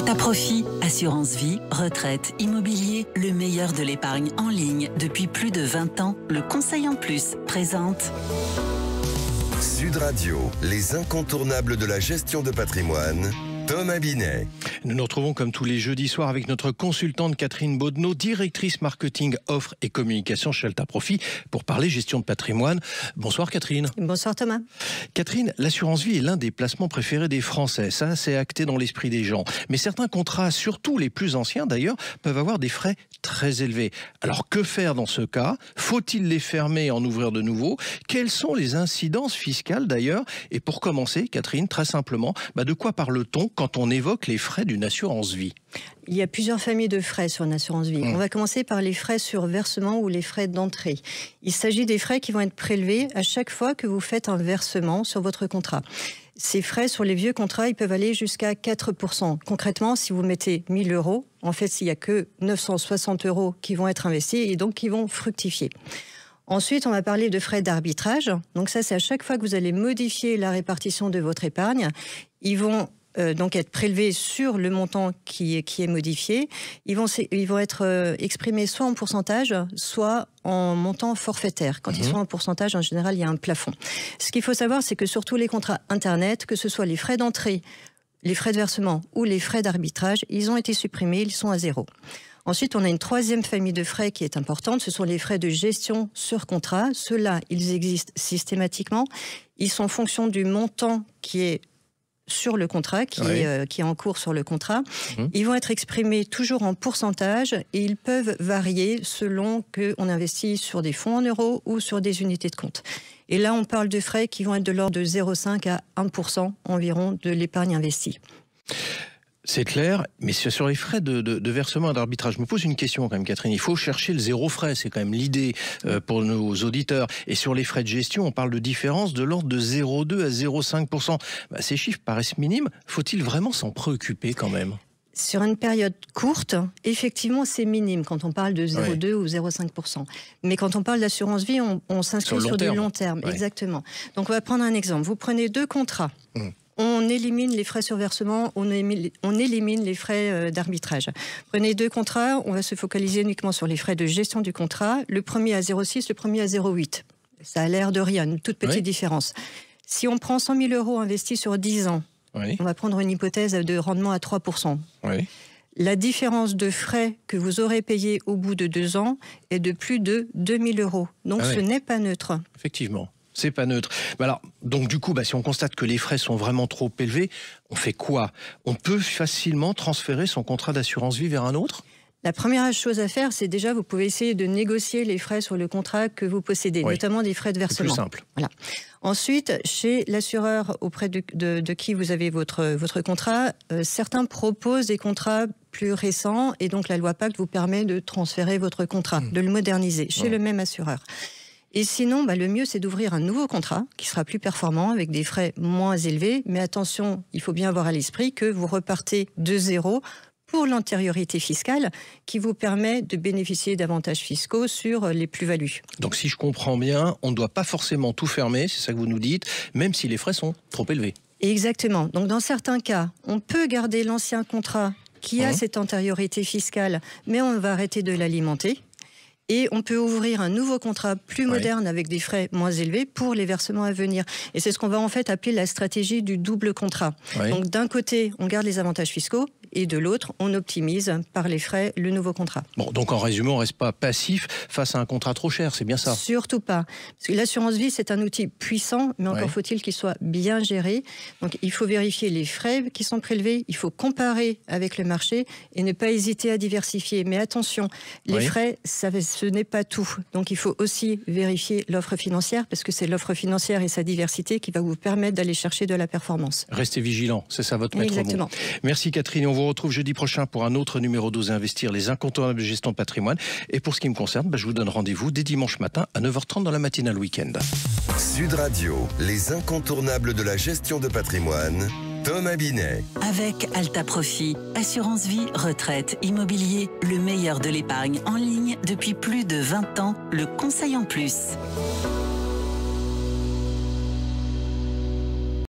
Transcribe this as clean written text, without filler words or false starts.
Alta Profit, assurance vie, retraite, immobilier, le meilleur de l'épargne en ligne depuis plus de 20 ans. Le Conseil en Plus présente Sud Radio, les incontournables de la gestion de patrimoine. Thomas Binet. Nous nous retrouvons comme tous les jeudis soirs avec notre consultante Catherine Baudenot, directrice marketing, offre et communication chez Alta Profit pour parler gestion de patrimoine. Bonsoir Catherine. Bonsoir Thomas. Catherine, l'assurance vie est l'un des placements préférés des Français. Ça, c'est acté dans l'esprit des gens. Mais certains contrats, surtout les plus anciens d'ailleurs, peuvent avoir des frais très élevés. Alors que faire dans ce cas? Faut-il les fermer et en ouvrir de nouveaux? Quelles sont les incidences fiscales d'ailleurs? Et pour commencer, Catherine, très simplement, de quoi parle-t-on quand on évoque les frais d'une assurance vie? Il y a plusieurs familles de frais sur une assurance vie. On va commencer par les frais sur versement ou les frais d'entrée. Il s'agit des frais qui vont être prélevés à chaque fois que vous faites un versement sur votre contrat. Ces frais sur les vieux contrats, ils peuvent aller jusqu'à 4%. Concrètement, si vous mettez 1 000 €, en fait, il n'y a que 960 € qui vont être investis et donc qui vont fructifier. Ensuite, on va parler de frais d'arbitrage. Donc ça, c'est à chaque fois que vous allez modifier la répartition de votre épargne. Ils vont donc être prélevés sur le montant qui est modifié. Ils vont être exprimés soit en pourcentage, soit en montant forfaitaire. Quand ils sont en pourcentage, en général, il y a un plafond. Ce qu'il faut savoir, c'est que sur tous les contrats Internet, que ce soit les frais d'entrée, les frais de versement ou les frais d'arbitrage, ils ont été supprimés, ils sont à 0. Ensuite, on a une troisième famille de frais qui est importante, ce sont les frais de gestion sur contrat. Ceux-là, ils existent systématiquement. Ils sont en fonction du montant qui est sur le contrat, qui est en cours sur le contrat. Ils vont être exprimés toujours en pourcentage et ils peuvent varier selon qu'on investit sur des fonds en euros ou sur des unités de compte. Et là, on parle de frais qui vont être de l'ordre de 0,5 à 1% environ de l'épargne investie. C'est clair, mais sur les frais de versement et d'arbitrage, je me pose une question quand même, Catherine. Il faut chercher le zéro frais, c'est quand même l'idée pour nos auditeurs. Et sur les frais de gestion, on parle de différence de l'ordre de 0,2 à 0,5%. Ces chiffres paraissent minimes. Faut-il vraiment s'en préoccuper quand même ? Sur une période courte, effectivement, c'est minime quand on parle de 0,2 ou 0,5%. Mais quand on parle d'assurance vie, on s'inscrit sur du long terme. Exactement. Donc, on va prendre un exemple. Vous prenez 2 contrats. On élimine les frais sur versement, on élimine les frais d'arbitrage. Prenez 2 contrats, on va se focaliser uniquement sur les frais de gestion du contrat. Le premier à 0,6, le premier à 0,8. Ça a l'air de rien, une toute petite différence. Si on prend 100 000 € investis sur 10 ans, on va prendre une hypothèse de rendement à 3%. La différence de frais que vous aurez payé au bout de 2 ans est de plus de 2 000 €. Donc ce n'est pas neutre. Effectivement. C'est pas neutre. Alors, donc du coup, si on constate que les frais sont vraiment trop élevés, on fait quoi? On peut facilement transférer son contrat d'assurance vie vers un autre? La première chose à faire, c'est déjà, vous pouvez essayer de négocier les frais sur le contrat que vous possédez, notamment des frais de versement. C'est plus simple. Voilà. Ensuite, chez l'assureur auprès de qui vous avez votre contrat, certains proposent des contrats plus récents et donc la loi Pacte vous permet de transférer votre contrat, de le moderniser chez le même assureur. Et sinon, le mieux, c'est d'ouvrir un nouveau contrat qui sera plus performant avec des frais moins élevés. Mais attention, il faut bien avoir à l'esprit que vous repartez de 0 pour l'antériorité fiscale qui vous permet de bénéficier d'avantages fiscaux sur les plus-values. Donc si je comprends bien, on ne doit pas forcément tout fermer, c'est ça que vous nous dites, même si les frais sont trop élevés. Exactement. Donc dans certains cas, on peut garder l'ancien contrat qui a cette antériorité fiscale, mais on va arrêter de l'alimenter. Et on peut ouvrir un nouveau contrat plus moderne avec des frais moins élevés pour les versements à venir. Et c'est ce qu'on va en fait appeler la stratégie du double contrat. Donc d'un côté, on garde les avantages fiscaux et de l'autre, on optimise par les frais le nouveau contrat. Bon, donc en résumé, on ne reste pas passif face à un contrat trop cher, c'est bien ça? Surtout pas. Parce que l'assurance vie, c'est un outil puissant, mais encore faut-il qu'il soit bien géré. Donc il faut vérifier les frais qui sont prélevés, il faut comparer avec le marché et ne pas hésiter à diversifier. Mais attention, les frais, ce n'est pas tout. Donc il faut aussi vérifier l'offre financière, parce que c'est l'offre financière et sa diversité qui va vous permettre d'aller chercher de la performance. Restez vigilants, c'est ça votre maître mot. Exactement. Merci Catherine, on vous retrouve jeudi prochain pour un autre numéro d'Oser Investir, les incontournables de gestion de patrimoine. Et pour ce qui me concerne, je vous donne rendez-vous dès dimanche matin à 9h30 dans la matinale week-end. Sud Radio, les incontournables de la gestion de patrimoine. Thomas Binet. Avec Alta Profit, assurance vie, retraite, immobilier, le meilleur de l'épargne en ligne depuis plus de 20 ans, le Conseil en Plus.